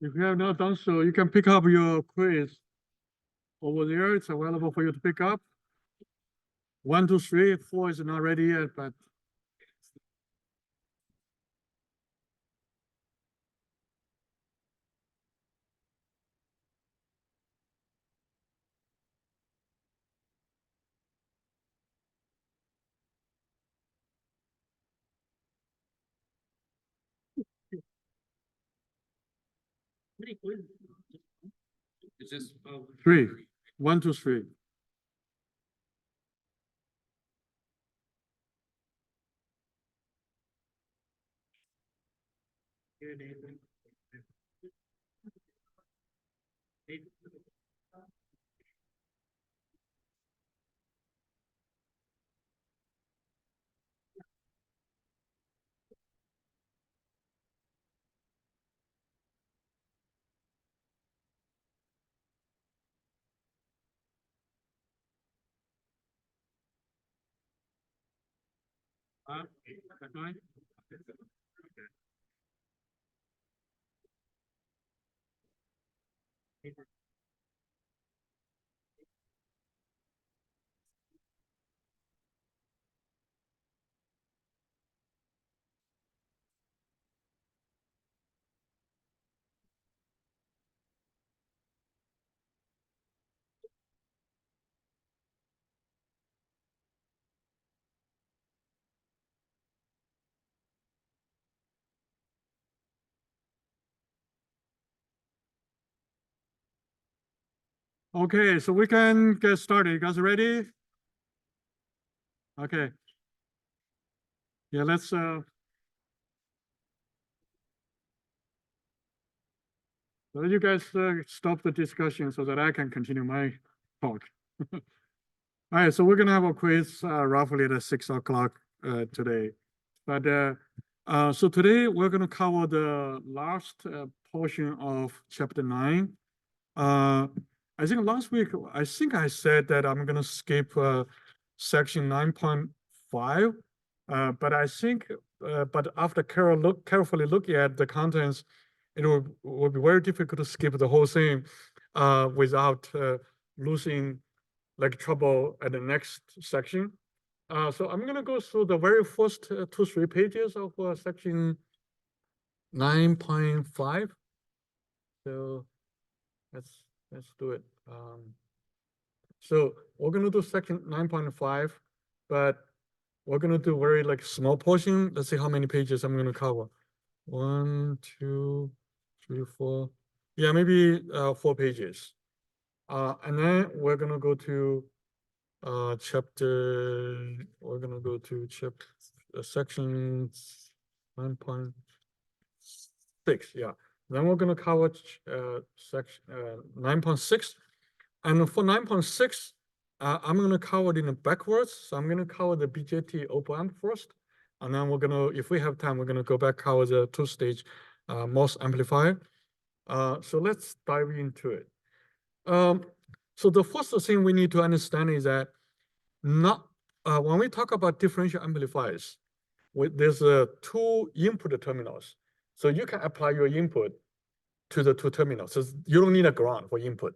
If you have not done so, you can pick up your quiz over there. It's available for you to pick up. 1, 2, 3, 4 is not ready yet, but It's just 3. 1, 2, 3. Okay, so we can get started. You guys ready? Okay. Yeah, let's let you guys stop the discussion so that I can continue my talk. All right, so we're gonna have a quiz roughly at 6 o'clock today. But so today we're gonna cover the last portion of chapter 9. I think last week, I think I said that I'm gonna skip section 9.5. But I think, but after carefully looking at the contents, it will be very difficult to skip the whole thing without losing like trouble at the next section. So I'm gonna go through the very first 2-3 pages of section 9.5. So let's do it. So we're gonna do section 9.5, but we're gonna do very like small portion. Let's see how many pages I'm gonna cover. 1, 2, 3, 4. Yeah, maybe 4 pages. And then we're gonna go to we're gonna go to section 9.6. Yeah. Then we're gonna cover section 9.6. And for 9.6, I'm gonna cover it in the backwards. So I'm gonna cover the BJT op-amp first. And then we're gonna, if we have time, we're gonna go back cover the 2-stage MOS amplifier. So let's dive into it. So the first thing we need to understand is that when we talk about differential amplifiers, there's 2 input terminals. So you can apply your input to the 2 terminals. So you don't need a ground for input.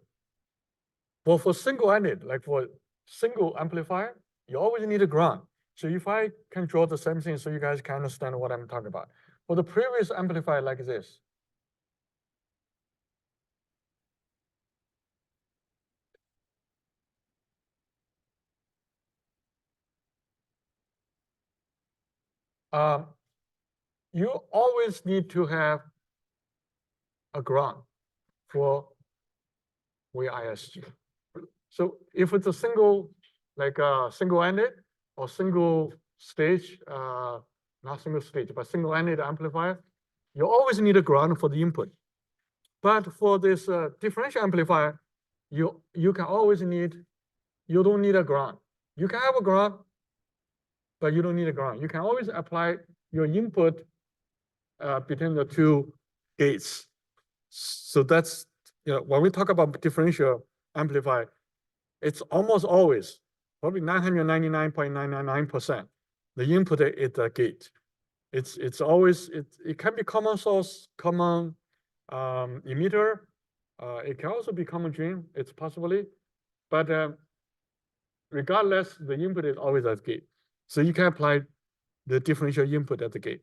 But for single-ended, like for single amplifier, you always need a ground. So if I can draw the same thing so you guys can understand what I'm talking about. For the previous amplifier like this, you always need to have a ground for VISG. So if it's a single, like single-ended or single stage, not single stage, but single-ended amplifier, you always need a ground for the input. But for this differential amplifier, you can always need, you don't need a ground. You can have a ground, but you don't need a ground. You can always apply your input between the 2 gates. So that's, you know, when we talk about differential amplifier, it's almost always, probably 999.999%, the input is the gate. It's always, it can be common source, common emitter. It can also be common drain. It's possibly, but regardless, the input is always at gate. So you can apply the differential input at the gate.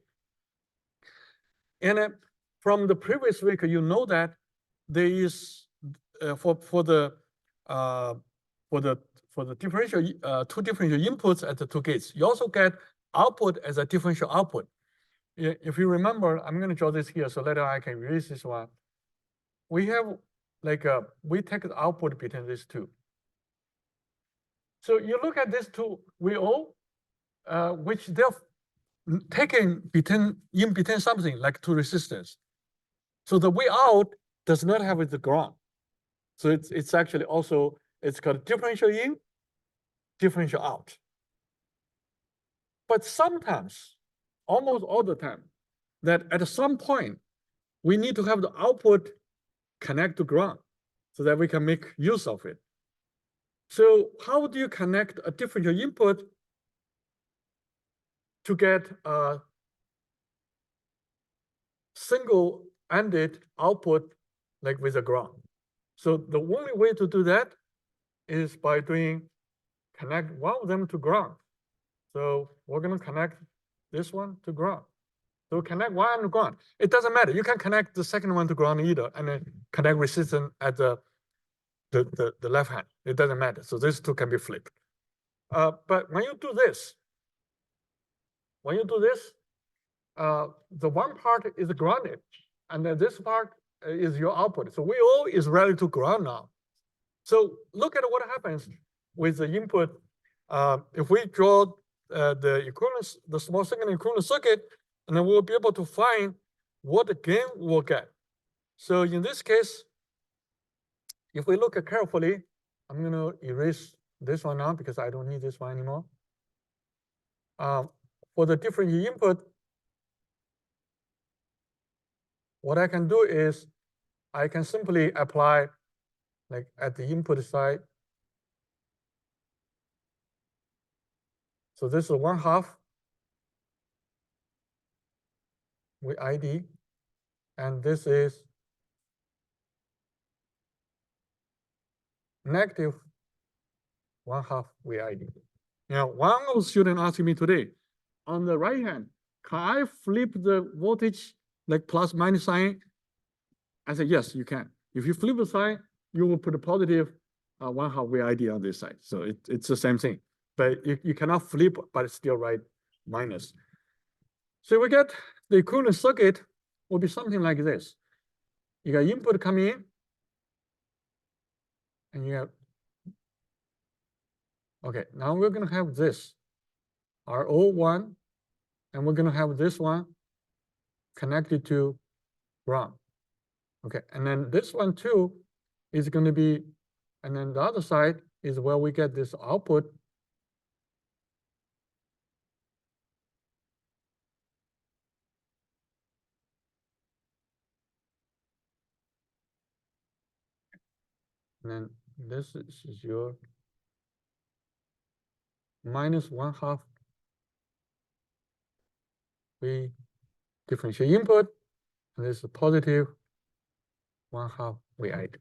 And from the previous week, you know that there is for the differential two differential inputs at the two gates. You also get output as a differential output. If you remember, I'm going to draw this here so later I can erase this one. We have like we take the output between these two. So you look at these two VO, which they're taken in between something like two resistors. So the way out does not have the ground. So it's actually also, it's called differential in, differential out. But sometimes, almost all the time, that at some point, we need to have the output connect to ground so that we can make use of it. So how do you connect a differential input to get a single-ended output like with a ground? So the only way to do that is by connect one of them to ground. So we're going to connect this one to ground. So connect one to ground. It doesn't matter. You can connect the second one to ground either, and then connect resistance at the left hand. It doesn't matter. So these two can be flipped. But when you do this, the one part is grounded, and then this part is your output. So VO is ready to ground now. So look at what happens with the input. If we draw the equivalence, the small signal equivalent circuit, and then we'll be able to find what the gain we'll get. So in this case, if we look carefully, I'm going to erase this one now because I don't need this one anymore. For the different input, what I can do is I can simply apply, like at the input side. So this is 1/2 with ID, and this is negative 1/2 with ID. Now, one of the students asked me today, on the right hand, can I flip the voltage like plus minus sign? I said, yes, you can. If you flip the sign, you will put a positive 1/2 VID on this side. So it's the same thing. But you cannot flip, but it's still write minus. So we get the equivalent circuit will be something like this. You got input coming in, and you have, okay, now we're going to have this RO1, and we're going to have this one connected to ground. Okay, and then this one too is going to be, and then the other side is where we get this output. And then this is your minus 1/2 V differential input, and this is positive 1/2 VID.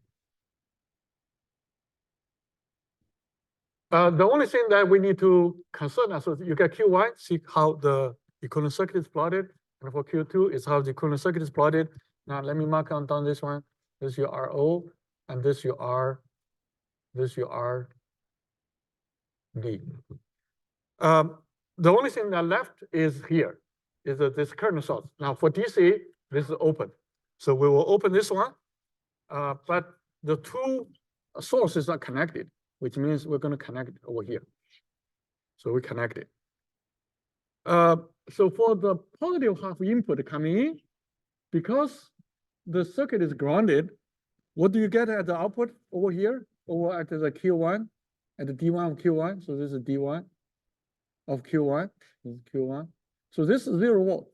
The only thing that we need to concern us is you get Q1, see how the equivalent circuit is plotted, and for Q2 is how the equivalent circuit is plotted. Now let me mark down this one. This is your RO, and this your R, this your RD. The only thing that left is here, is this current source. Now for DC, this is open. So we will open this one, but the two sources are connected, which means we're going to connect it over here. So we connect it. So for the positive half input coming in, because the circuit is grounded, what do you get at the output over here? Over at the Q1, at the D1 of Q1. So this is D1 of Q1. This is Q1. So this is 0 volt.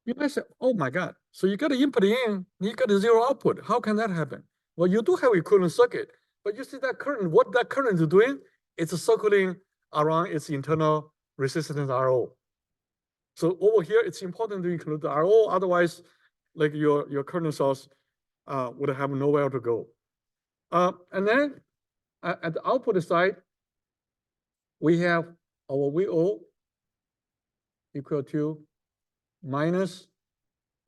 You might say, oh my God. So you got the input in, you got a 0 output. How can that happen? Well, you do have equivalent circuit, but you see that current, what that current is doing, it's circling around its internal resistance RO. So over here, it's important to include the RO, otherwise like your current source would have nowhere to go. And then at the output side, we have our VO equal to minus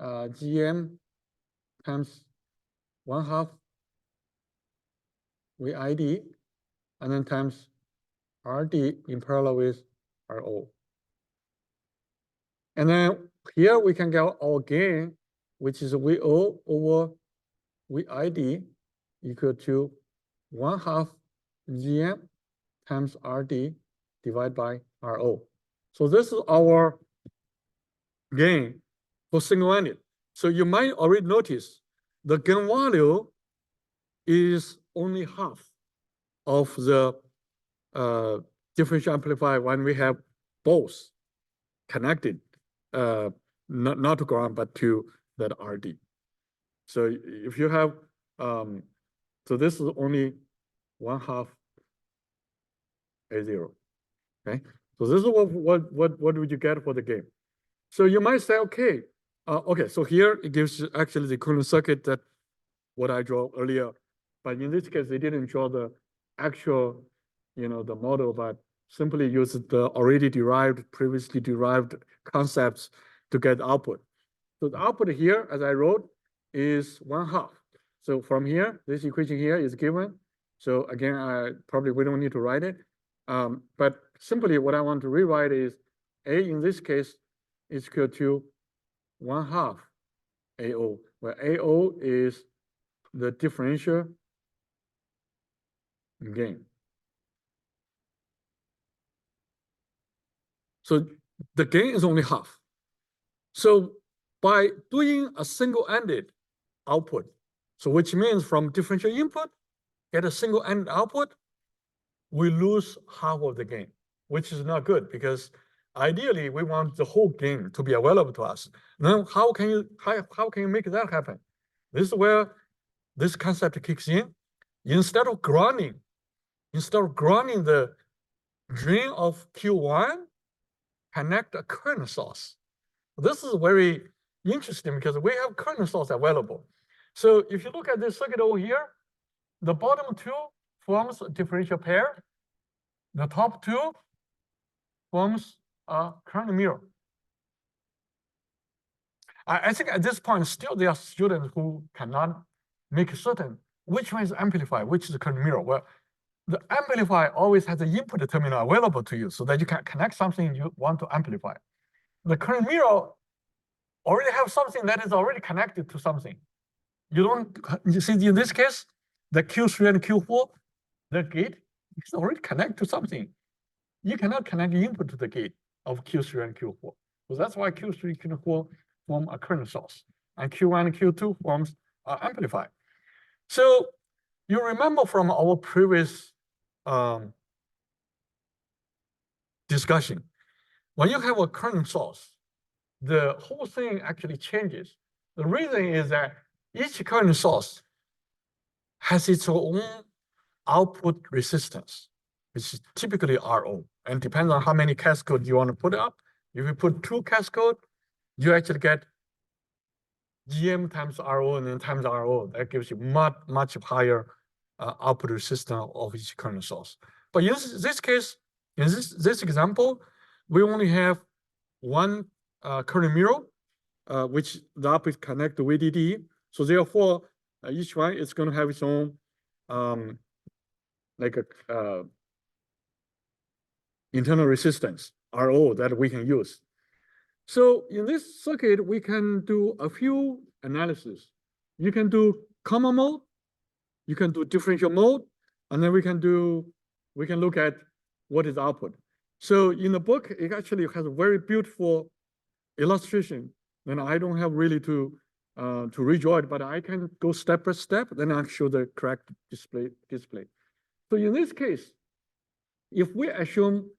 GM times 1/2 VID, and then times RD in parallel with RO. And then here we can get our gain, which is VO over VID equal to 1/2 GM times RD divided by RO. So this is our gain for single-ended. So you might already notice the gain value is only half of the differential amplifier when we have both connected, not to ground, but to that RD. So if you have, so this is only 1/2 A0, okay? So this is what would you get for the gain? So you might say, okay, okay, so here it gives actually the equivalent circuit that what I drew earlier, but in this case, they didn't draw the actual, the model, but simply used the already previously derived concepts to get output. So the output here, as I wrote, is 1/2. So from here, this equation here is given. So again, we don't need to write it. But simply what I want to rewrite is A in this case is equal to 1/2 AO, where AO is the differential gain. So the gain is only half. So by doing a single-ended output, so which means from differential input, get a single-ended output, we lose half of the gain, which is not good because ideally we want the whole gain to be available to us. Now, how can you make that happen? This is where this concept kicks in. Instead of grounding the drain of Q1, connect a current source. This is very interesting because we have current source available. So if you look at this circuit over here, the bottom two forms a differential pair. The top two forms a current mirror. I think at this point, still there are students who cannot make certain which one is amplifier, which is the current mirror. Well, the amplifier always has the input terminal available to you so that you can connect something you want to amplify. The current mirror already have something that is already connected to something. You see in this case, the Q3 and Q4, the gate is already connected to something. You cannot connect the input to the gate of Q3 and Q4. So that's why Q3, Q4 form a current source, and Q1 and Q2 forms an amplifier. So you remember from our previous discussion, when you have a current source, the whole thing actually changes. The reason is that each current source has its own output resistance, which is typically RO, and depends on how many cascades you want to put up. If you put 2 cascades, you actually get GM times RO and then times RO. That gives you much higher output resistance of each current source. But in this case, in this example, we only have one current mirror, which the output connect to VDD. So therefore, each one is going to have its own like a internal resistance, RO, that we can use. So in this circuit, we can do a few analysis. You can do common mode, you can do differential mode, and then we can look at what is output. So in the book, it actually has a very beautiful illustration, and I don't have really to redraw it, but I can go step by step, then I'll show the correct display. So in this case, if we assume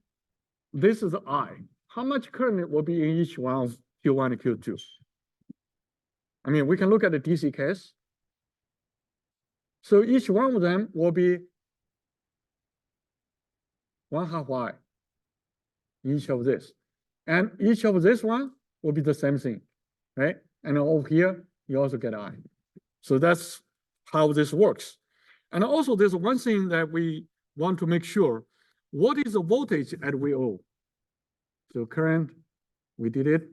this is I, how much current will be in each one of Q1 and Q2? I mean, we can look at the DC case. So each one of them will be 1/2 Y, each of this. And each of this one will be the same thing, right? And over here, you also get I. So that's how this works. And also there's one thing that we want to make sure, what is the voltage at VO? So current, we did it.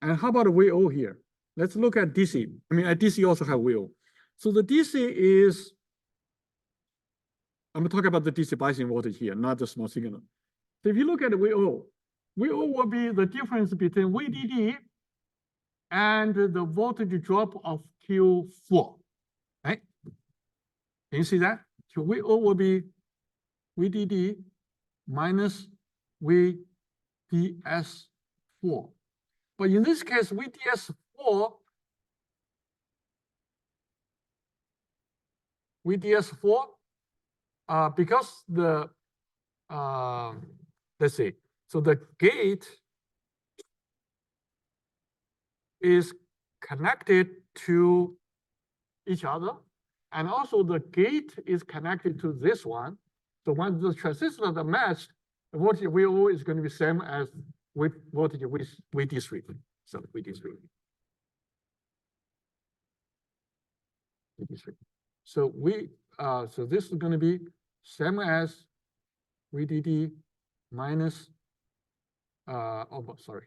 And how about VO here? Let's look at DC. I mean, at DC also have VO. So the DC is, I'm talking about the DC biasing voltage here, not the small signal. So if you look at the VO, VO will be the difference between VDD and the voltage drop of Q4, right? Can you see that? So VO will be VDD minus VDS4. But in this case, VDS4, because the, let's see, so the gate is connected to each other, and also the gate is connected to this one. So when the transistors are matched, the voltage VO is going to be same as with voltage with VD3. So VD3. VD3. So so this is going to be same as VDD minus sorry.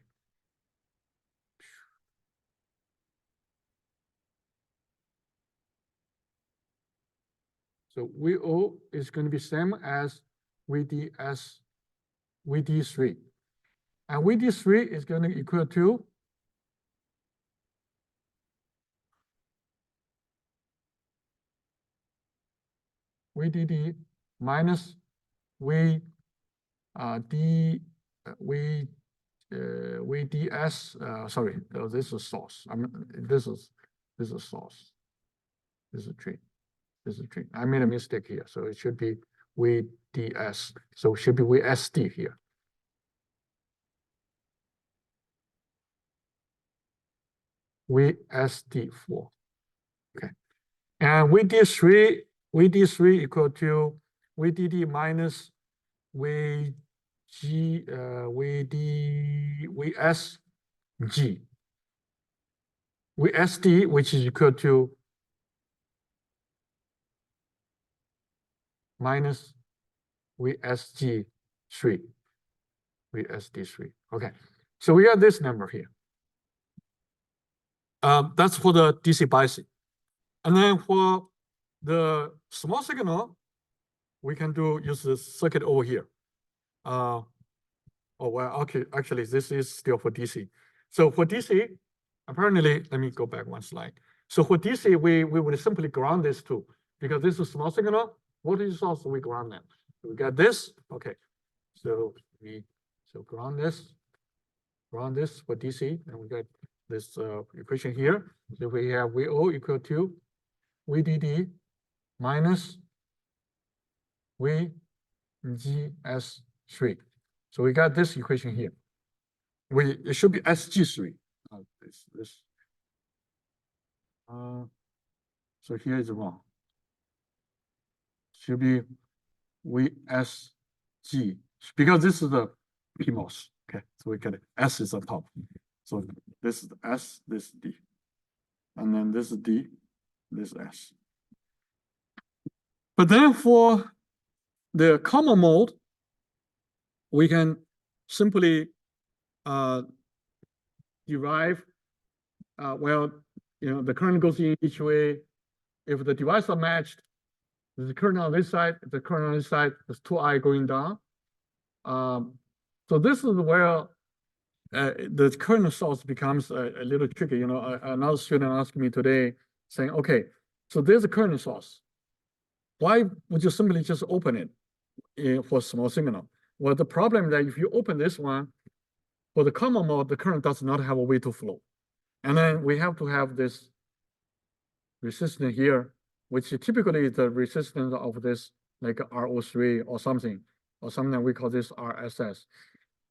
So VO is going to be same as VD3. And VD3 is going to equal to VDD minus VDS, sorry, no, this is source. This is source. This is drain. This is drain. I made a mistake here, so it should be VDS. So it should be VSD here. VSD4. Okay. And VD3 equal to VDD minus VSG. VSD, which is equal to minus VSG3. VSD3. Okay. So we have this number here. That's for the DC biasing. And then for the small signal, we can use the circuit over here. Oh, well, okay, actually, this is still for DC. So for DC, apparently, let me go back one slide. So for DC, we would simply ground this too, because this is small signal, voltage source, we ground them. We got this, okay. So ground this for DC, and we got this equation here. So we have VO equal to VDD minus VGS3. So we got this equation here. It should be SG3. So here is wrong. Should be VSG, because this is the PMOS. Okay, so we get it. S is on top. So this is S, this is D. And then this is D, this is S. But then for the common mode, we can simply derive, well, the current goes in each way. If the devices are matched, there's a current on this side, the current on this side, there's 2I going down. So this is where the current source becomes a little tricky. Another student asked me today saying, okay, so there's a current source. Why would you simply just open it for small signal? Well, the problem is that if you open this one, for the common mode, the current does not have a way to flow. And then we have to have this resistance here, which typically is the resistance of this, like RO3 or something we call this RSS.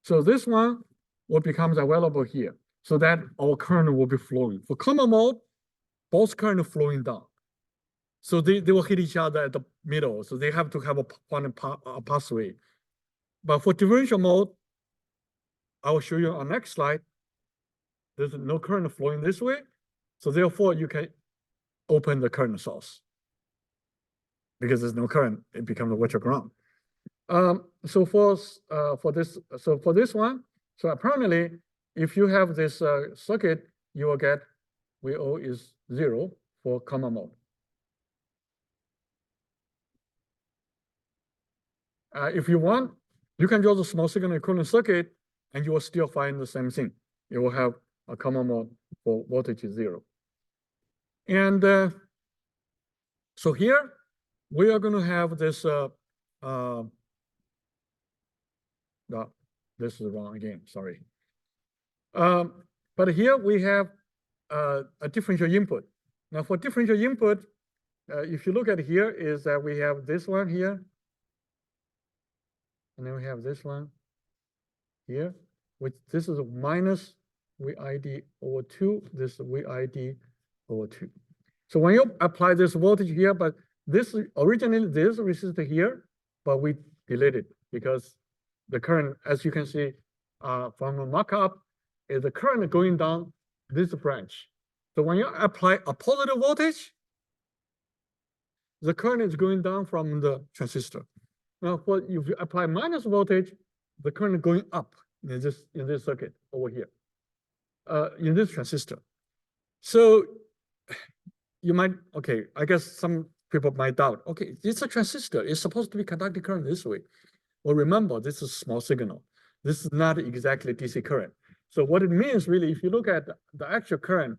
So this one will becomes available here, so that our current will be flowing. For common mode, both current flowing down. So they will hit each other at the middle, so they have to have a pathway. But for differential mode, I will show you on next slide. There's no current flowing this way, So therefore, you can open the current source. Because there's no current, it becomes a virtual ground. So for this one, so apparently, if you have this circuit, you will get VO is 0 for common mode. If you want, you can draw the small signal equivalent circuit, and you will still find the same thing. You will have a common mode for voltage is 0. And so here, we are going to have this, no, this is wrong again, sorry. But here we have a differential input. Now for differential input, if you look at here, is that we have this one here, and then we have this one here, which this is minus VID over 2, this VID over 2. So when you apply this voltage here, but this originally this resistor here, but we deleted because the current, as you can see from the markup, is the current going down this branch. So when you apply a positive voltage, the current is going down from the transistor. Now, if you apply minus voltage, the current going up in this circuit over here, in this transistor. So you might, okay, I guess some people might doubt, okay, it's a transistor, it's supposed to be conducting current this way. Well, remember, this is small signal. This is not exactly DC current. So what it means really, if you look at the actual current,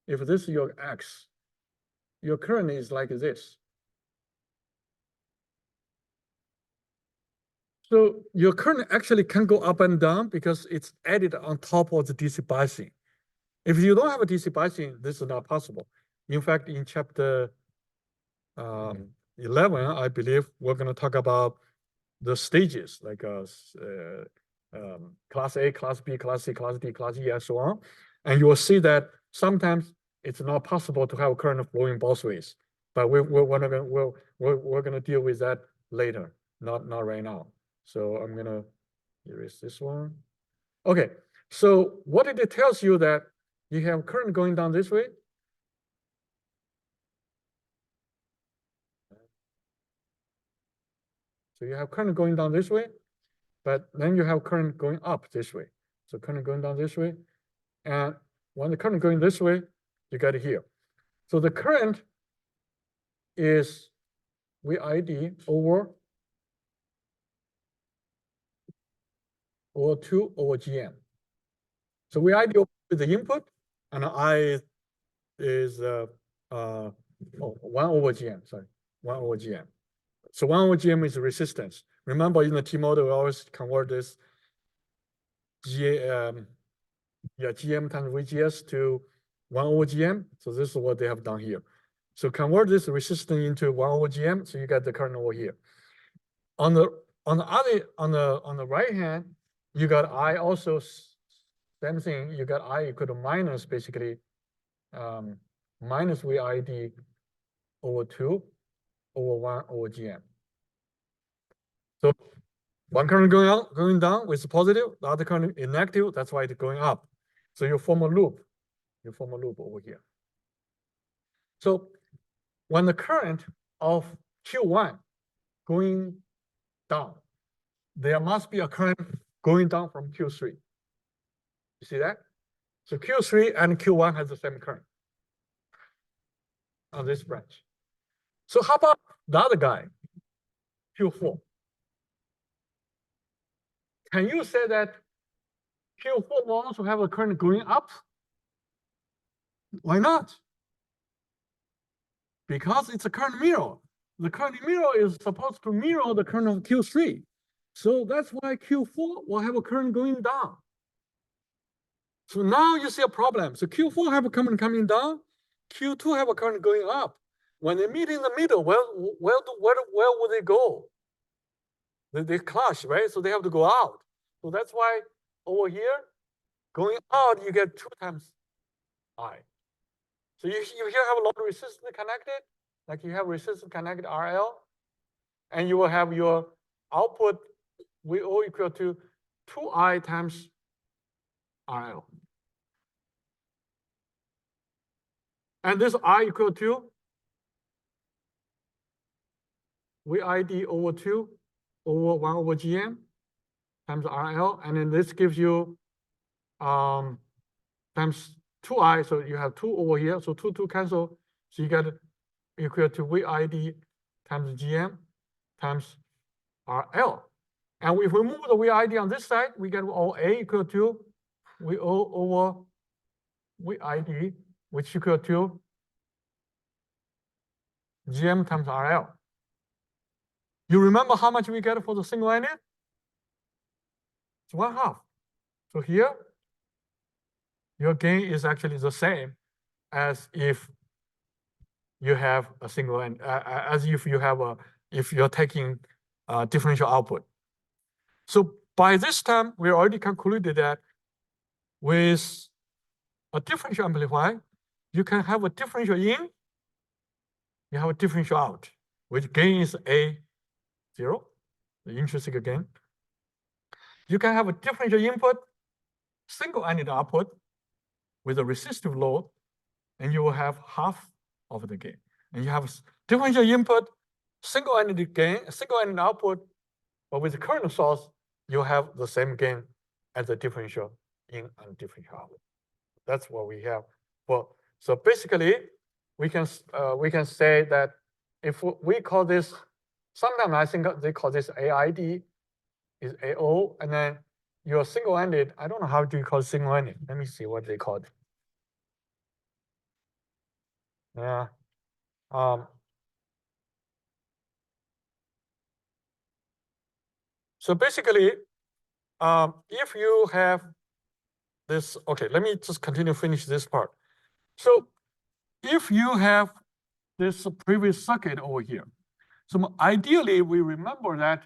if this is your X, your current is like this. So your current actually can go up and down because it's added on top of the DC biasing. If you don't have a DC biasing, this is not possible. In fact, in chapter 11, I believe we're going to talk about the stages, like class A, class B, class C, class D, class E, and so on. And you will see that sometimes it's not possible to have current flowing both ways. But we're going to deal with that later, not right now. So I'm going to erase this one. Okay, so what did it tells you that you have current going down this way? So you have current going down this way, but then you have current going up this way. So current going down this way. And when the current going this way, you got it here. So the current is VID over 2 over GM. So VID is the input, and I is 1 over GM, sorry, 1 over GM. So 1 over GM is resistance. Remember, in the T model, we always convert this GM times VGS to 1 over GM. So this is what they have done here. So convert this resistance into 1 over GM, so you get the current over here. On the right hand, you got I also same thing. You got I equal to minus basically minus VID over 2 over 1 over GM. So one current going down with positive, the other current is negative. That's why it's going up. So you form a loop. You form a loop over here. So when the current of Q1 going down, there must be a current going down from Q3. You see that? So Q3 and Q1 has the same current on this branch. So how about the other guy, Q4? Can you say that Q4 will also have a current going up? Why not? Because it's a current mirror. The current mirror is supposed to mirror the current of Q3. So that's why Q4 will have a current going down. So now you see a problem. So Q4 have a current coming down, Q2 have a current going up. When they meet in the middle, where would they go? They clash, right? So they have to go out. So that's why over here, going out, you get 2 times I. So you here have a lot of resistance connected, like you have resistance connected RL, and you will have your output VO equal to 2I times RL. And this I equal to VID over 2 over 1 over GM times RL. And then this gives you times 2I. So you have 2 over here. So 2 cancel. So you get equal to VID times GM times RL. And if we move the VID on this side, we get OA equal to VO over VID, which equal to GM times RL. You remember how much we get for the single-ended? It's 1/2. So here, your gain is actually the same as if you have a single end, as if you have if you're taking differential output. So by this time, we already concluded that with a differential amplifier, you can have a differential in, you have a differential out, which gain is A0, the intrinsic gain. You can have a differential input, single-ended output with a resistive load, and you will have half of the gain. And you have differential input, single-ended gain, single-ended output, but with the current source, you have the same gain as the differential in and differential out. That's what we have. Well, so basically, we can say that if we call this, sometimes I think they call this AID, is AO, and then your single-ended. I don't know how do you call single-ended. Let me see what they call it. Yeah. So basically, if you have this, okay, let me just finish this part. So if you have this previous circuit over here, so ideally we remember that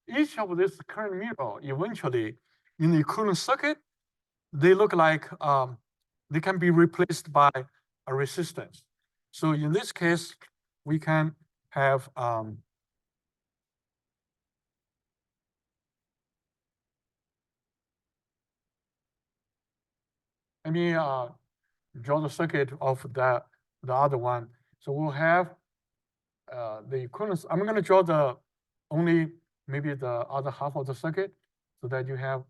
each of this current mirror eventually in the equivalent circuit, they look like they can be replaced by a resistance. So in this case, we can have let me draw the circuit of the other one. So we'll have the equivalence. I'm going to draw the only maybe the other half of the circuit so that you have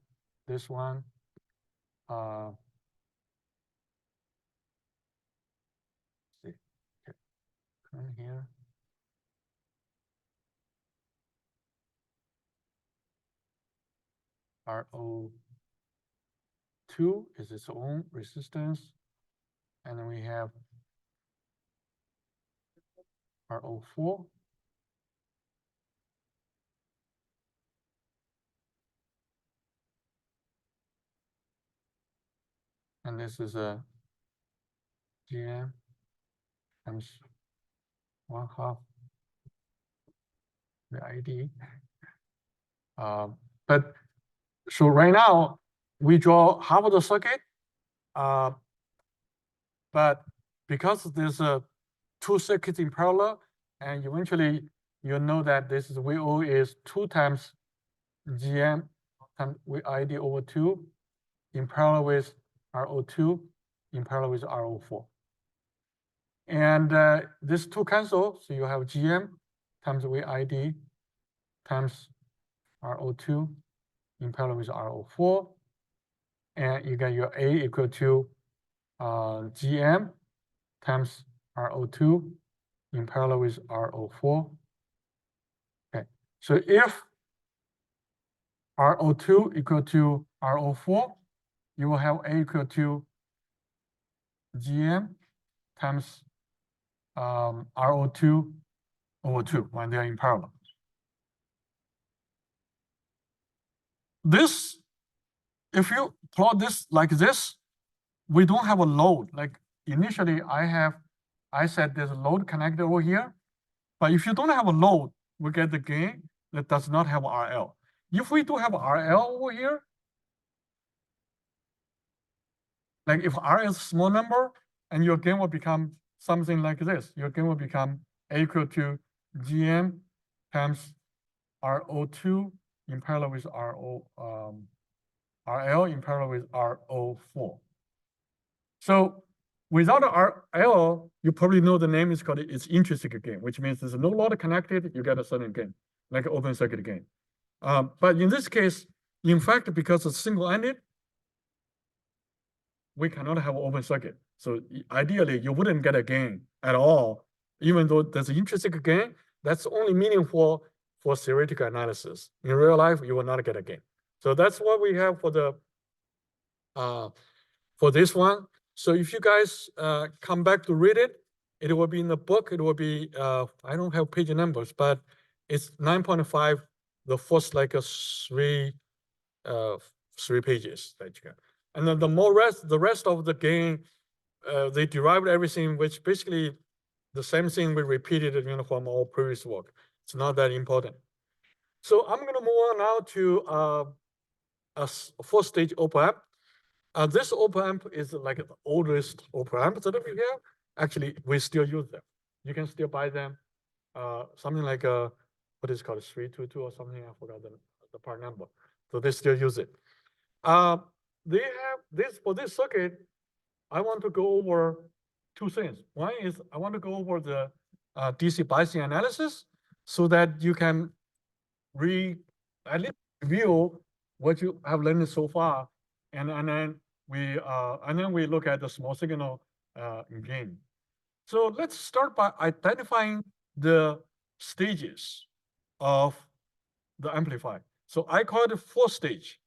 this one. See, okay. Come here. RO2 is its own resistance, and then we have RO4. And this is a GM times 1/2 the ID. But so right now we draw half of the circuit, but because there's two circuits in parallel, and eventually you know that this is VO is 2 times GM times VID over 2 in parallel with RO2 in parallel with RO4. And this 2 cancel, so you have GM times VID times RO2 in parallel with RO4. And you get your A equal to GM times RO2 in parallel with RO4. Okay, so if RO2 equal to RO4, you will have A equal to GM times RO2 over 2 when they are in parallel. This, if you plot this like this, we don't have a load. Like initially I said there's a load connected over here, but if you don't have a load, we get the gain that does not have RL. If we do have RL over here, like if R is a small number, and your gain will become something like this. Your gain will become A equal to GM times RO2 in parallel with RL in parallel with RO4. So without RL, you probably know the name is called it's intrinsic gain, which means there's no load connected, you get a certain gain, like an open circuit gain. But in this case, in fact, because it's single-ended, we cannot have an open circuit. So ideally, you wouldn't get a gain at all, even though there's an intrinsic gain. That's only meaningful for theoretical analysis. In real life, you will not get a gain. So that's what we have for the for this one. So if you guys come back to read it, it will be in the book. It will be I don't have page numbers, but it's 9.5. The first like a three pages that you got. And then the rest of the gain, they derived everything, which basically the same thing we repeated, from our previous work. It's not that important. So I'm gonna move on now to a 4-stage op-amp. This op-amp is like the oldest op-amp that we have. Actually, we still use them. You can still buy them. Something like what is it called, 322 or something. I forgot the part number. So they still use it. They have this for this circuit. I want to go over two things. One is I want to go over the DC biasing analysis so that you can at least review what you have learned so far, and then we look at the small signal gain. So let's start by identifying the stages of the amplifier. So I call it 4-stage.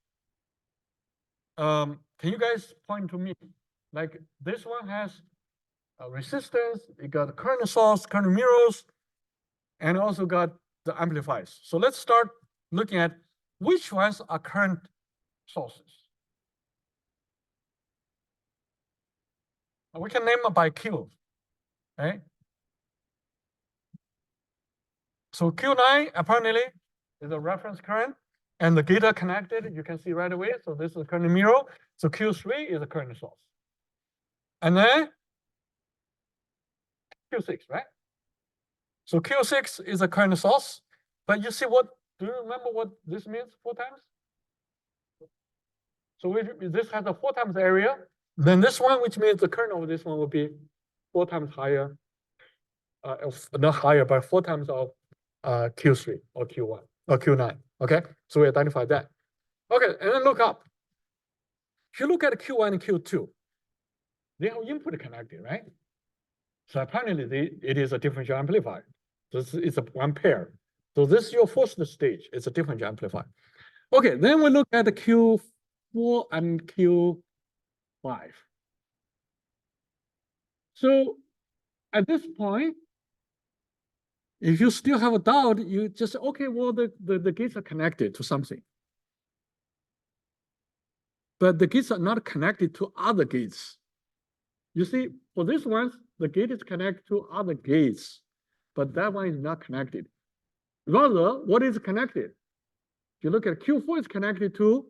Can you guys point to me? Like this one has a resistance, it got current source, current mirrors, and also got the amplifiers. So let's start looking at which ones are current sources. We can name them by Q, right? So Q9 apparently is a reference current, and the gate are connected, you can see right away. So this is current mirror. So Q3 is a current source. And then Q6, right? So Q6 is a current source. But you see what, do you remember what this means 4 times? So if this has a 4 times area, then this one, which means the current of this one will be 4 times higher, not higher, but 4 times of Q3 or Q1 or Q9. Okay, so we identify that. Okay, and then look up. If you look at Q1 and Q2, they have input connected, right? So apparently it is a differential amplifier. So it's a one pair. So this is your first stage. It's a differential amplifier. Okay, then we look at the Q4 and Q5. So at this point, if you still have a doubt, you just, okay, well, the gates are connected to something. But the gates are not connected to other gates. You see, for this one, the gate is connected to other gates, but that one is not connected. Rather, what is connected? If you look at Q4 is connected to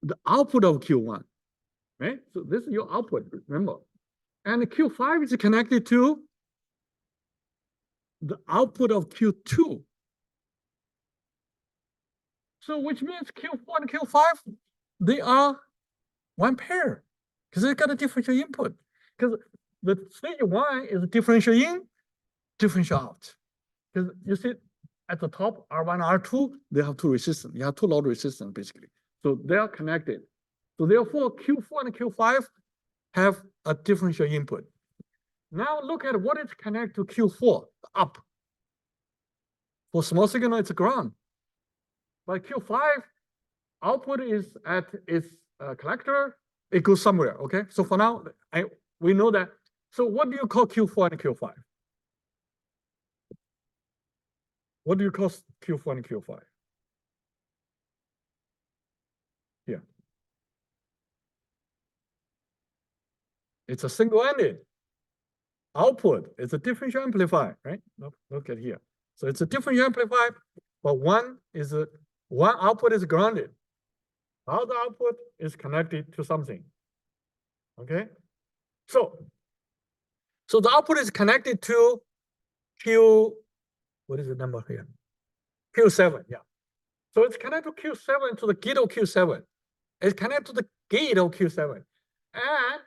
the output of Q1, right? So this is your output, remember. And the Q5 is connected to the output of Q2. So which means Q4 and Q5, they are one pair because they got a differential input. Because the stage 1 is differential in, differential out. Because you see at the top, R1, R2, they have 2 resistance. You have 2 load resistance, basically. So they are connected. So therefore, Q4 and Q5 have a differential input. Now look at what is connected to Q4, up. For small signal, it's ground. But Q5, output is at its collector, it goes somewhere, okay? So for now, we know that. So what do you call Q4 and Q5? What do you call Q4 and Q5? Here. It's a single-ended. Output is a differential amplifier, right? Look at here. So it's a differential amplifier, but one output is grounded. Other output is connected to something. Okay? So the output is connected to what is the number here? Q7, yeah. So it's connected to Q7 to the gate of Q7. It's connected to the gate of Q7. And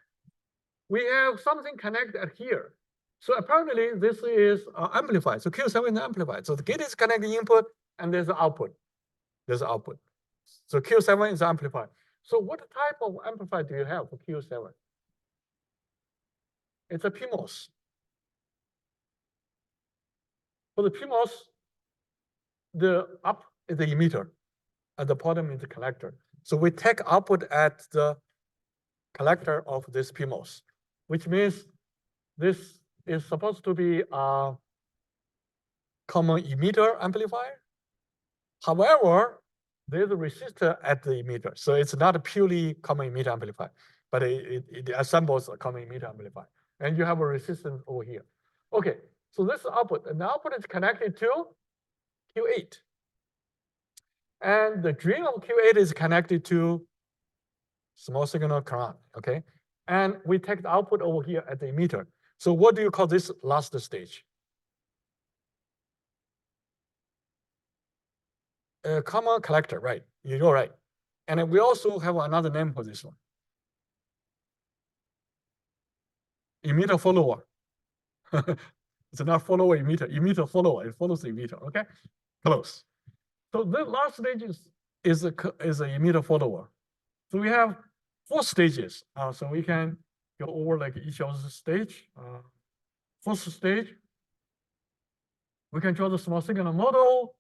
we have something connected here. So apparently this is amplifier. So Q7 is amplified. So the gate is connecting input and there's output. There's output. So Q7 is amplified. So what type of amplifier do you have for Q7? It's a PMOS. For the PMOS, the up is the emitter, at the bottom is the collector. So we take output at the collector of this PMOS, which means this is supposed to be a common emitter amplifier. However, there's a resistor at the emitter. So it's not a purely common emitter amplifier, but it assembles a common emitter amplifier. And you have a resistance over here. Okay, so this is output, and the output is connected to Q8. And the drain of Q8 is connected to small signal current, okay? And we take the output over here at the emitter. So what do you call this last stage? A common collector, right? You're right. And then we also have another name for this one. Emitter follower. It's not follower emitter, emitter follower. It follows the emitter, okay? Close. So the last stage is a emitter follower. So we have 4 stages. So we can go over like each of the stage. First stage, we can draw the small signal model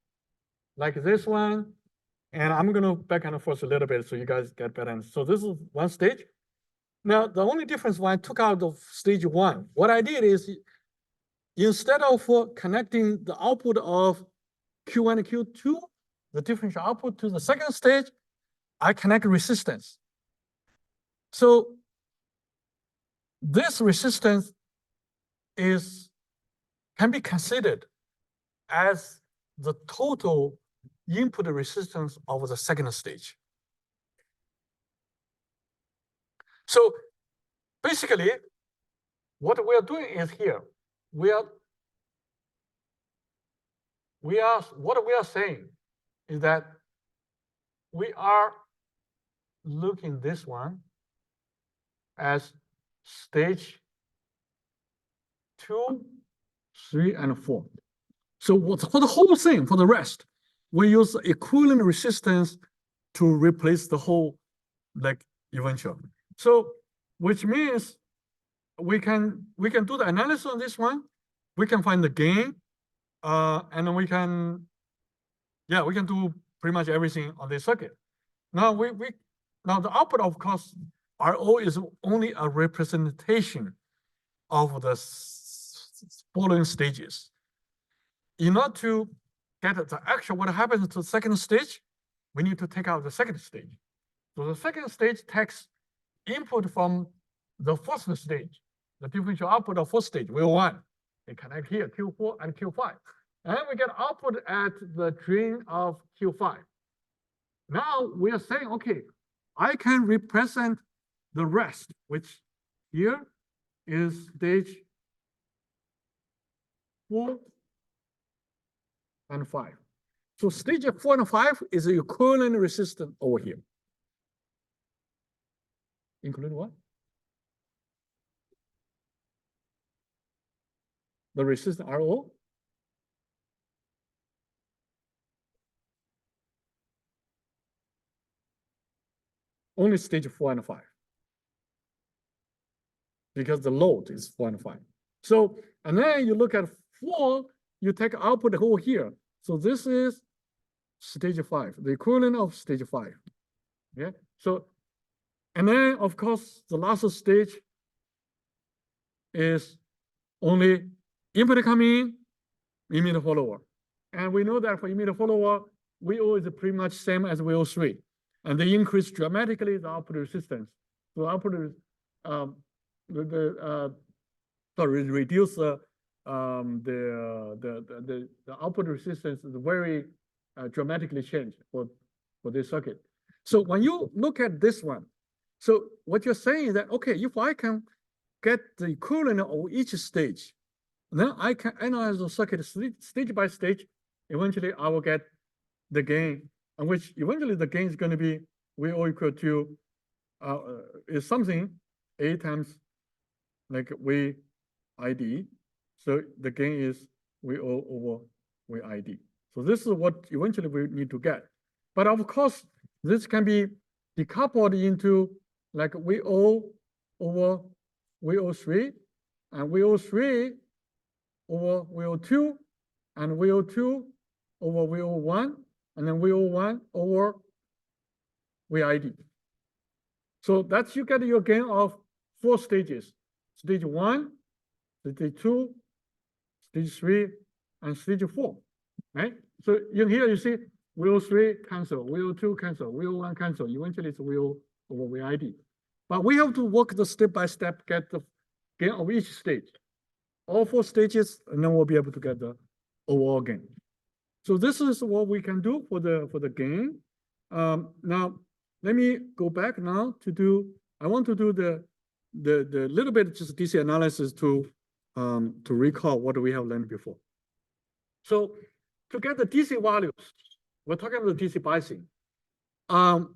like this one. And I'm gonna back and forth a little bit so you guys get better. So this is one stage. Now, the only difference when I took out of stage 1, what I did is instead of connecting the output of Q1 and Q2, the differential output to the second stage, I connect resistance. So this resistance can be considered as the total input resistance of the second stage. So basically, what we are doing is here, what we are saying is that we are looking this one as stage 2, 3, and 4. So for the whole thing, for the rest, we use equivalent resistance to replace the whole, like, eventually. So which means we can do the analysis on this one. We can find the gain, and then we can do pretty much everything on this circuit. Now now the output, of course, RO is only a representation of the following stages. In order to get the actual what happens to the second stage, we need to take out the second stage. So the second stage takes input from the first stage, the differential output of first stage, V1. They connect here, Q4 and Q5. And we get output at the drain of Q5. Now we are saying, okay, I can represent the rest, which here is stage 4 and 5. So stage 4 and 5 is the equivalent resistance over here. Include what? The resistance RO. Only stage 4 and 5. Because the load is 4 and 5. So, and then you look at 4, you take output over here. So this is stage 5, the equivalent of stage 5. Yeah. So, and then of course, the last stage is only input coming in, emitter follower. And we know that for emitter follower, VO is pretty much same as VO3. And they increase dramatically the output resistance. So output is reduce the output resistance is very dramatically changed for this circuit. So when you look at this one, so what you're saying is that, okay, if I can get the equivalent of each stage, then I can analyze the circuit stage by stage. Eventually, I will get the gain, and which eventually the gain is going to be VO equal to is something A times like V ID. So the gain is VO over V ID. So this is what eventually we need to get. But of course, this can be decoupled into like VO over VO3 and VO3 over VO2 and VO2 over VO1 and then VO1 over VID. So that's you get your gain of 4 stages. Stage 1, stage 2, stage 3, and stage 4, right? So in here you see VO3 cancel, VO2 cancel, VO1 cancel. Eventually it's VO over VID. But we have to work the step-by-step, get the gain of each stage. All 4 stages, and then we'll be able to get the overall gain. So this is what we can do for the gain. Now let me go back now to do. I want to do the little bit just DC analysis to recall what we have learned before. So to get the DC values, we're talking about the DC biasing.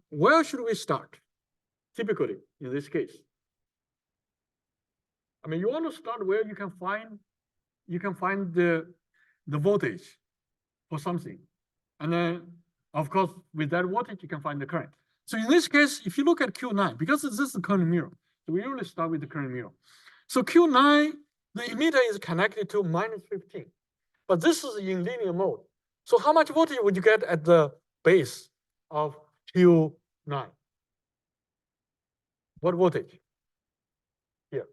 Where should we start? Typically, in this case, I mean, you want to start where you can find the voltage for something, and then of course with that voltage you can find the current. So in this case, if you look at Q9, because this is the current mirror, so we usually start with the current mirror. So Q9, the emitter is connected to -15, but this is in linear mode. So how much voltage would you get at the base of Q9? What voltage? Here.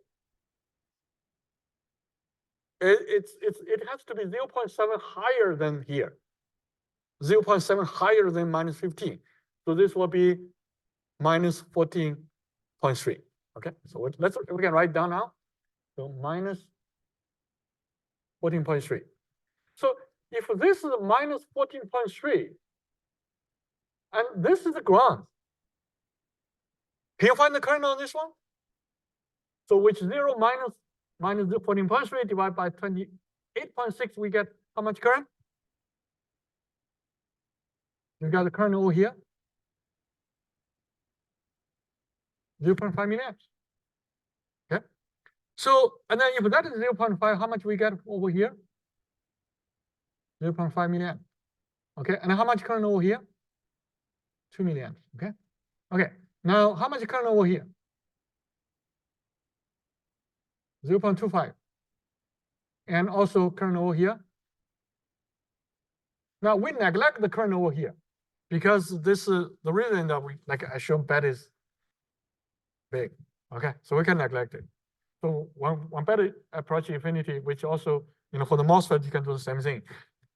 It has to be 0.7 higher than here. 0.7 higher than -15. So this will be -14.3. Okay, so we can write down now. So -14.3. So if this is -14.3, and this is the ground, can you find the current on this one? So which 0 minus 14.3 divided by 28.6, we get how much current? We got the current over here. 0.5 milliamps. Okay. So, and then if that is 0.5, how much we get over here? 0.5 milliamps. Okay. And how much current over here? 2 milliamps. Okay. Okay. Now, how much current over here? 0.25. And also current over here. Now we neglect the current over here because this is the reason that we, like I showed, bed is big. Okay, so we can neglect it. So one better approach infinity, which also, for the MOSFET, you can do the same thing.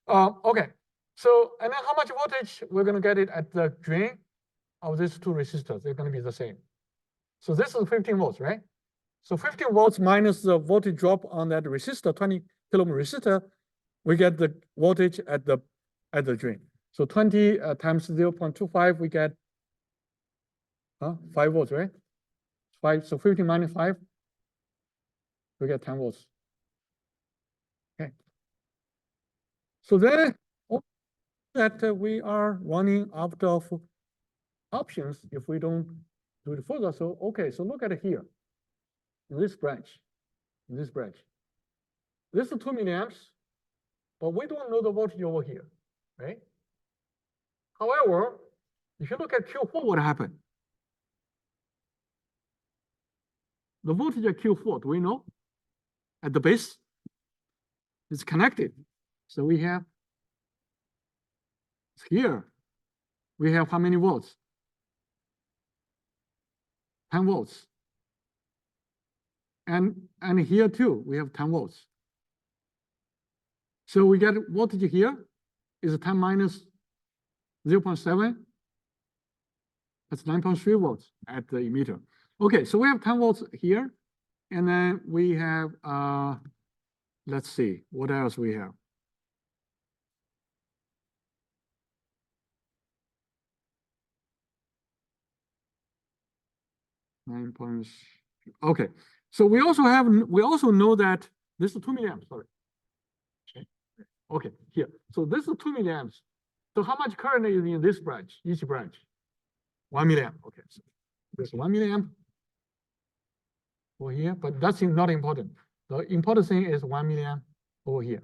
Okay, so and then how much voltage we're going to get it at the drain of these 2 resistors? They're going to be the same. So this is 15 volts, right? So 15 volts minus the voltage drop on that resistor, 20 kilo ohm resistor, we get the voltage at the drain. So 20 times 0.25, we get 5 volts, right? 5. So 15 minus 5, we get 10 volts. Okay. So then that we are running out of options if we don't do it further. So okay, so look at it here. In this branch, this is 2 milliamps, but we don't know the voltage over here, right? However, if you look at Q4, what happened? The voltage at Q4, do we know? At the base, it's connected. So we have here, we have how many volts? 10 volts. And here too, we have 10 volts. So we get voltage here is 10 minus 0.7. That's 9.3 volts at the emitter. Okay, so we have 10 volts here. And then we have, let's see, what else we have? Okay, so we also know that this is 2 milliamps, sorry. Okay, here. So this is 2 milliamps. So how much current is in this branch, each branch? 1 milliamp. Okay, so this 1 milliamp. over here, but that's not important. The important thing is 1 milliamp over here.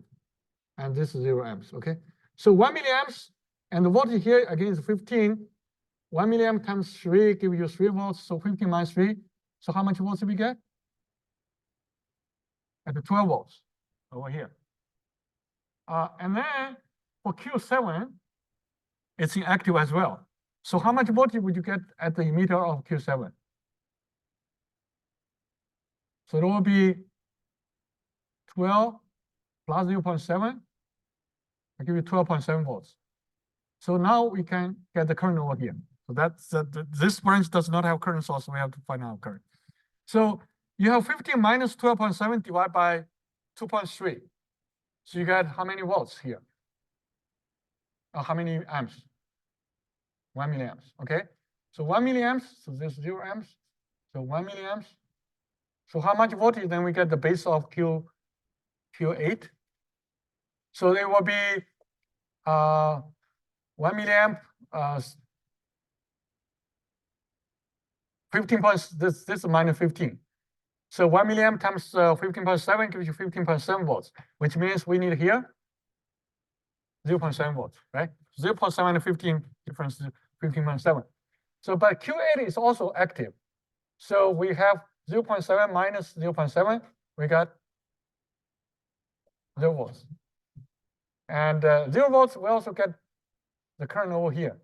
And this is 0 amps, okay? So 1 milliamps, and the voltage here again is 15. 1 milliamp times 3 give you 3 volts, so 15 minus 3. So how much volts do we get? At the 12 volts over here. And then for Q7, it's inactive as well. So how much voltage would you get at the emitter of Q7? So it will be 12 plus 0.7. I give you 12.7 volts. So now we can get the current over here. So that's this branch does not have current source. So we have to find out current. So you have 15 minus 12.7 divided by 2.3. So you get how many volts here? How many amps? 1 milliamps. Okay. So 1 milliamps. So this is 0 amps. So 1 milliamps. So how much voltage then we get the base of Q8? So it will be 1 milliamp 15 points, this is minus 15. So 1 milliamp times 15.7 gives you 15.7 volts, which means we need here 0.7 volts, right? 0.7 and 15 difference is 15.7. So but Q8 is also active. So we have 0.7 minus 0.7, we got 0 volts. And 0 volts, we also get the current over here.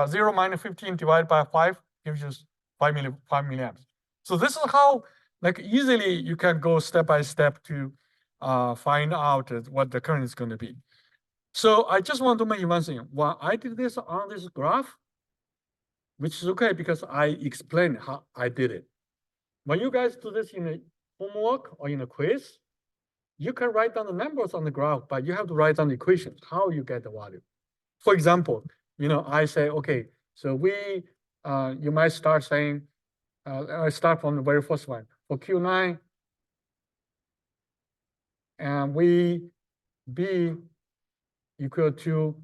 0 minus 15 divided by 5 gives you 5 milliamps. So this is how like easily you can go step by step to find out what the current is going to be. So I just want to mention one thing. When I did this on this graph, which is okay because I explained how I did it. When you guys do this in a homework or in a quiz, you can write down the numbers on the graph, but you have to write down the equations, how you get the value. For example, you know, I say, okay, so we, you might start saying, I start from the very first one. For Q9, and we B equal to,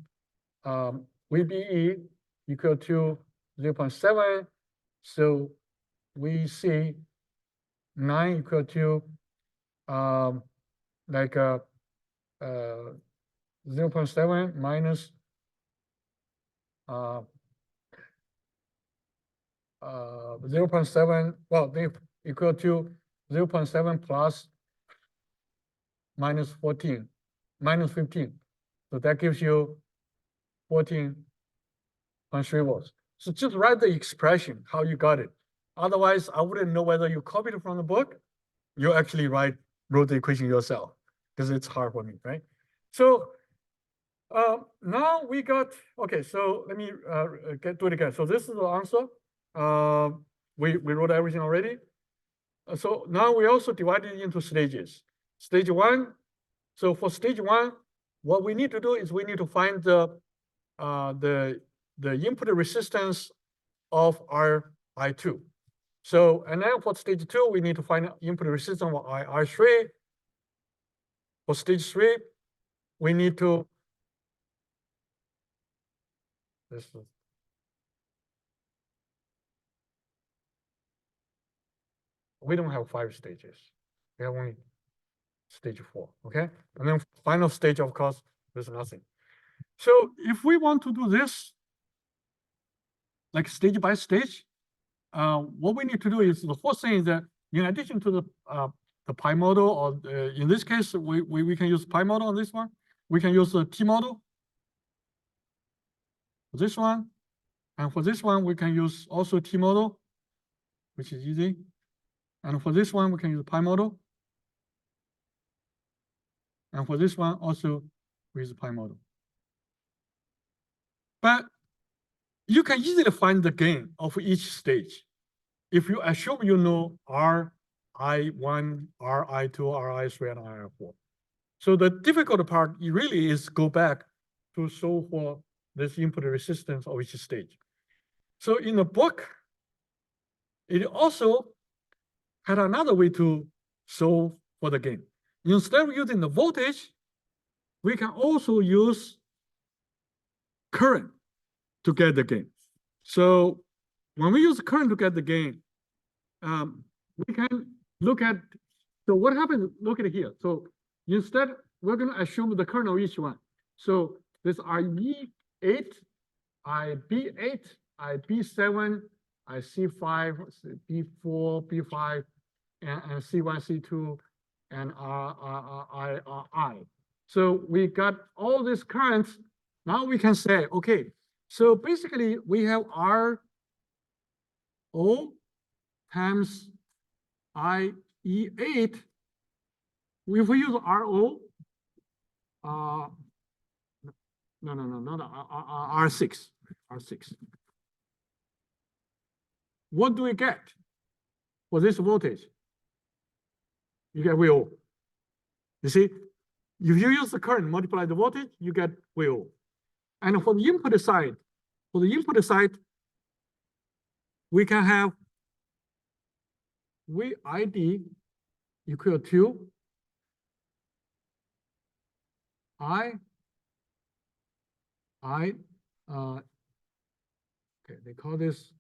VBE equal to 0.7. So we see 9 equal to like 0.7 minus 0.7, well, they equal to 0.7 plus minus 14, minus 15. So that gives you 14.3 volts. So just write the expression, how you got it. Otherwise, I wouldn't know whether you copied it from the book. You actually wrote the equation yourself because it's hard for me, right? So now we got, okay, so let me do it again. So this is the answer. We wrote everything already. So now we also divided it into stages. Stage 1. So for stage 1, what we need to do is we need to find the input resistance of I2. So, and then for stage 2, we need to find input resistance of I3. For stage 3, we need to, we don't have 5 stages. We have only stage 4, okay? And then final stage, of course, there's nothing. So if we want to do this, like stage by stage, what we need to do is the first thing is that in addition to the pi model, or in this case, we can use pi model on this one. We can use the T model. For this one, and for this one, we can use also T model, which is easy. And for this one, we can use pi model. And for this one, also we use pi model. But you can easily find the gain of each stage if you assume you know Ri1, Ri2, Ri3, and Ri4. So the difficult part really is go back to solve for this input resistance of each stage. So in the book, it also had another way to solve for the gain. Instead of using the voltage, we can also use current to get the gain. So when we use current to get the gain, we can look at, so what happens, look at it here. So instead, we're gonna assume the kernel each one. So this IE8, IB8, IB7, IC5, B4, B5, and C1, C2, and I. So we got all these currents. Now we can say, okay, so basically we have R O times IE8. If we use RO, no, R6, R6. What do we get for this voltage? You get VO. You see, if you use the current multiply the voltage, you get VO. And for the input side, we can have VID equal to okay, they call this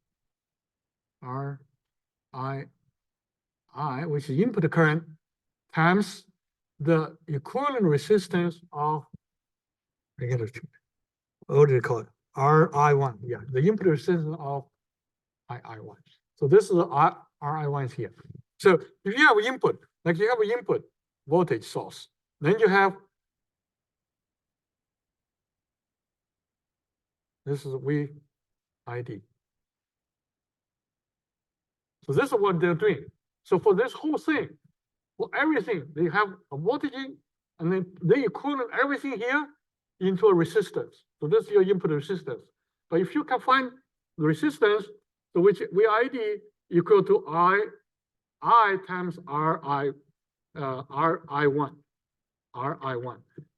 RI, which is input current, times the equivalent resistance of, what do you call it? RI1, yeah, the input resistance of II1. So this is the RI1 here. So if you have input, like you have an input voltage source, then you have, this is VID. So this is what they're doing. So for this whole thing, for everything, they have a voltage, and then they equivalent everything here into a resistance. So this is your input resistance. But if you can find the resistance, so which VID equal to I times RI1.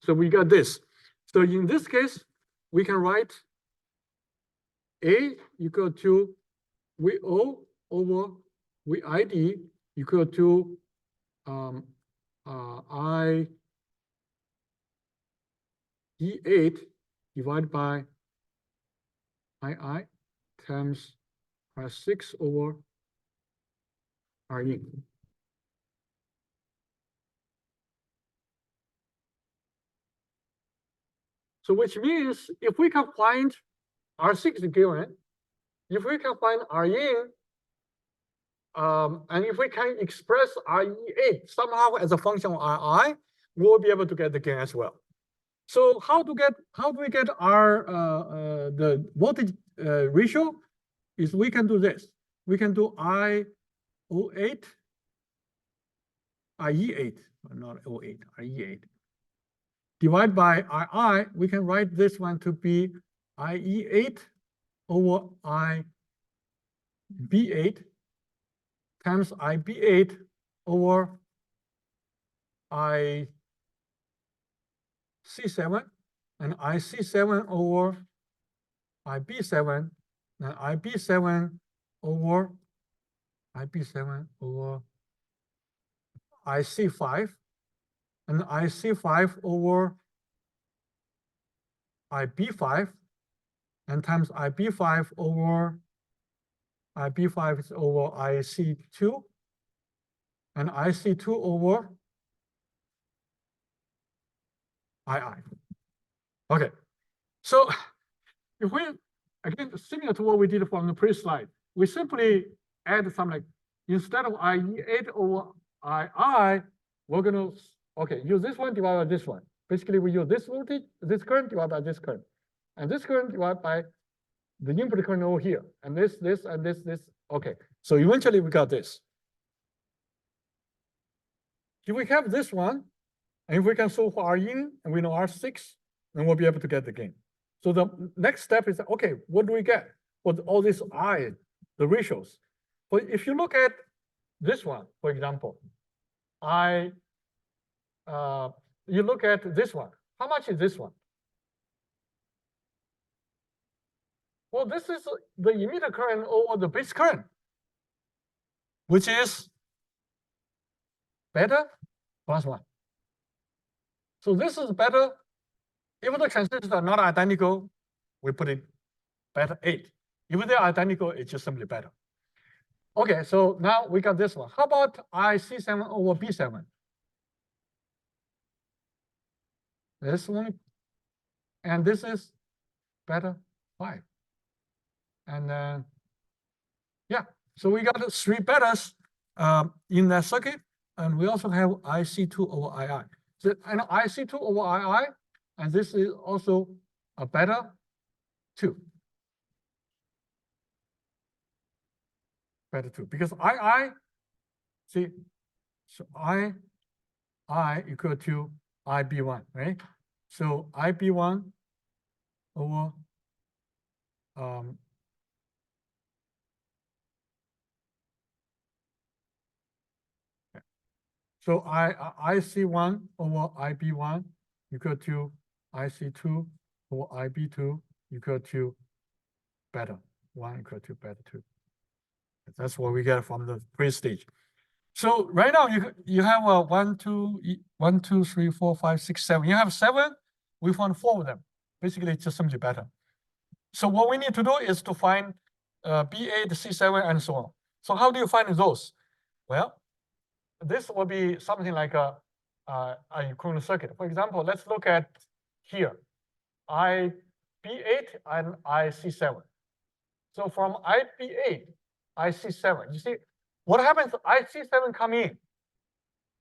So we got this. So in this case, we can write A equal to VO over VID equal to IE8 divided by II times R6 over RE. So which means if we can find R6 given, if we can find RE, and if we can express RE8 somehow as a function of RI, we'll be able to get the gain as well. So how do we get our the voltage ratio? Is we can do this. We can do IE8, not O8, IE8. Divide by II, we can write this one to be IE8 over IB8 times IB8 over IC7 and IC7 over IB7 and IB7 over IC5 and IC5 over IB5 and times IB5 over IB5 is over IC2 and IC2 over II. Okay, so if we, again, similar to what we did from the previous slide, we simply add some, like, instead of IE8 over II, we're going to, okay, use this one divided by this one. Basically, we use this voltage, this current divided by this current. And this current divided by the input current over here. And this, and this. Okay, so eventually we got this. If we have this one, and if we can solve for R in, and we know R6, then we'll be able to get the gain. So the next step is, okay, what do we get for all these I, the ratios? But if you look at this one, for example, you look at this one. How much is this one? Well, this is the emitter current over the base current, which is beta plus 1. So this is beta. If the transistors are not identical, we put it beta 8. If they're identical, it's just simply beta. Okay, so now we got this one. How about IC7 over B7? This one, and this is beta 5. And then, yeah, so we got the 3 betas in that circuit, and we also have IC2 over II. So, and IC2 over II, and this is also a beta 2. Beta 2, because II, see, so I equal to IB1, right? So IB1 over so IC1 over IB1 equal to IC2 over IB2 equal to beta 1 equal to beta 2. That's what we get from the pre-stage. So right now you have a 1, 2, 3, 4, 5, 6, 7. You have 7. We found 4 of them. Basically, it's just simply beta. So what we need to do is to find B8, C7, and so on. So how do you find those? Well, this will be something like a equivalent circuit. For example, let's look at here, IB8 and IC7. So from IB8, IC7, you see what happens? IC7 come in.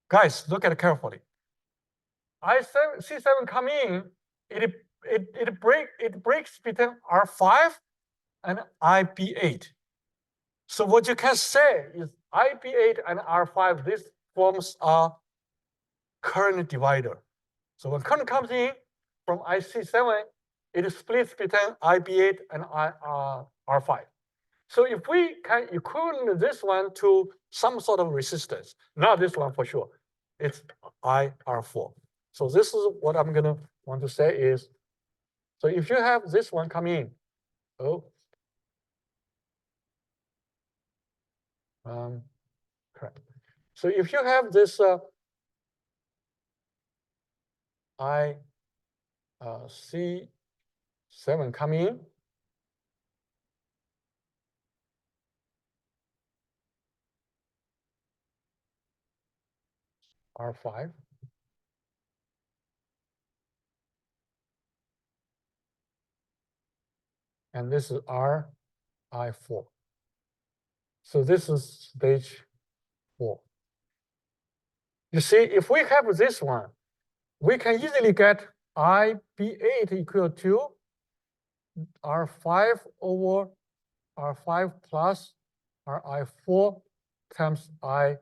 Guys, look at it carefully. C7 come in. It breaks between R5 and IB8. So what you can say is IB8 and R5, this forms a current divider. So when current comes in from IC7, it splits between IB8 and R5. So if we can equivalent this one to some sort of resistance, not this one for sure, it's IR4. So this is what I'm gonna want to say is, so if you have this one come in, correct. So if you have this C7 coming in, R5, and this is RI4. So this is stage 4. You see, if we have this one, we can easily get IB8 equal to R5 over R5 plus RI4 times IC7.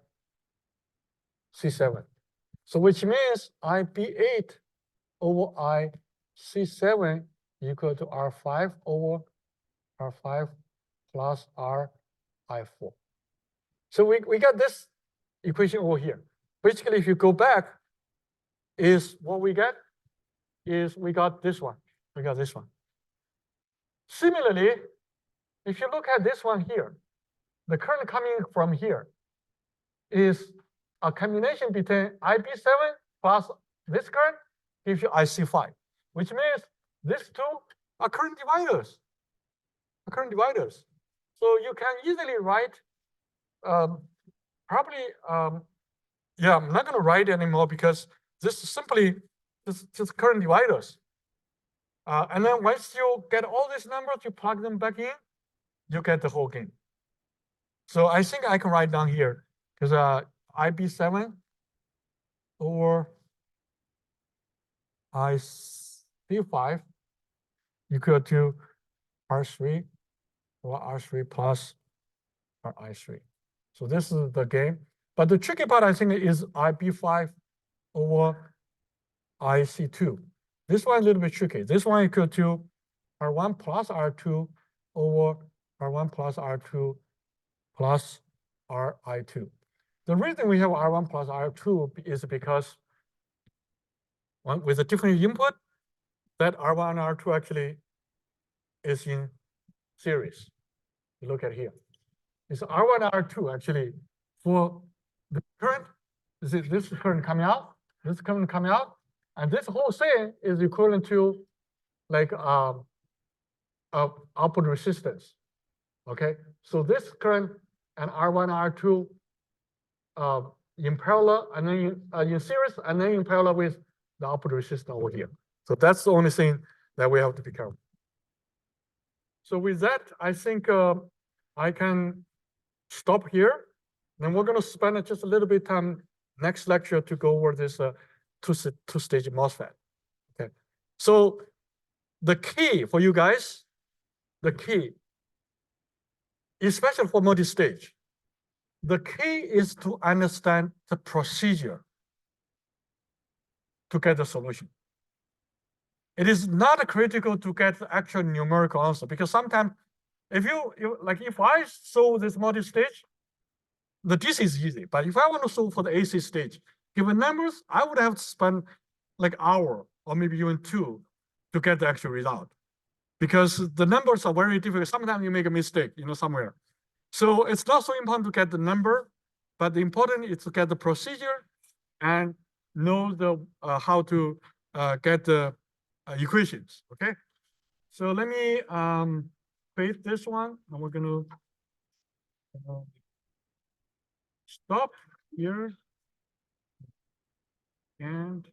So which means IB8 over IC7 equal to R5 over R5 plus RI4. So we got this equation over here. Basically, if you go back, is what we get is we got this one. We got this one. Similarly, if you look at this one here, the current coming from here is a combination between IB7 plus this current gives you IC5, which means these two are current dividers. So you can easily write, yeah, I'm not going to write anymore because this is simply just current dividers. And then once you get all these numbers, you plug them back in, you get the whole game. So I think I can write down here because IB7 over IC5 equal to R3 or R3 plus RI3. So this is the game. But the tricky part, I think, is IB5 over IC2. This one is a little bit tricky. This one equal to R1 plus R2 over R1 plus R2 plus RI2. The reason we have R1 plus R2 is because with a different input, that R1 and R2 actually is in series. You look at here. It's R1 and R2 actually for the current. This current coming out, this current coming out, and this whole thing is equivalent to like output resistance. Okay, so this current and R1, R2 in parallel, and then in series, and then in parallel with the output resistance over here. So that's the only thing that we have to be careful. So with that, I think I can stop here. Then we're going to spend just a little bit time next lecture to go over this two-stage MOSFET. Okay. So the key for you guys, the key, especially for multi-stage, the key is to understand the procedure to get the solution. It is not critical to get the actual numerical answer, because sometimes if if I solve this multi-stage, the DC is easy. But if I want to solve for the AC stage, given numbers, I would have to spend like hour or maybe even 2 to get the actual result, because the numbers are very difficult. Sometimes you make a mistake, somewhere. So it's not so important to get the number, but the important is to get the procedure and know the how to get the equations. Okay. So let me create this one, and we're gonna stop here and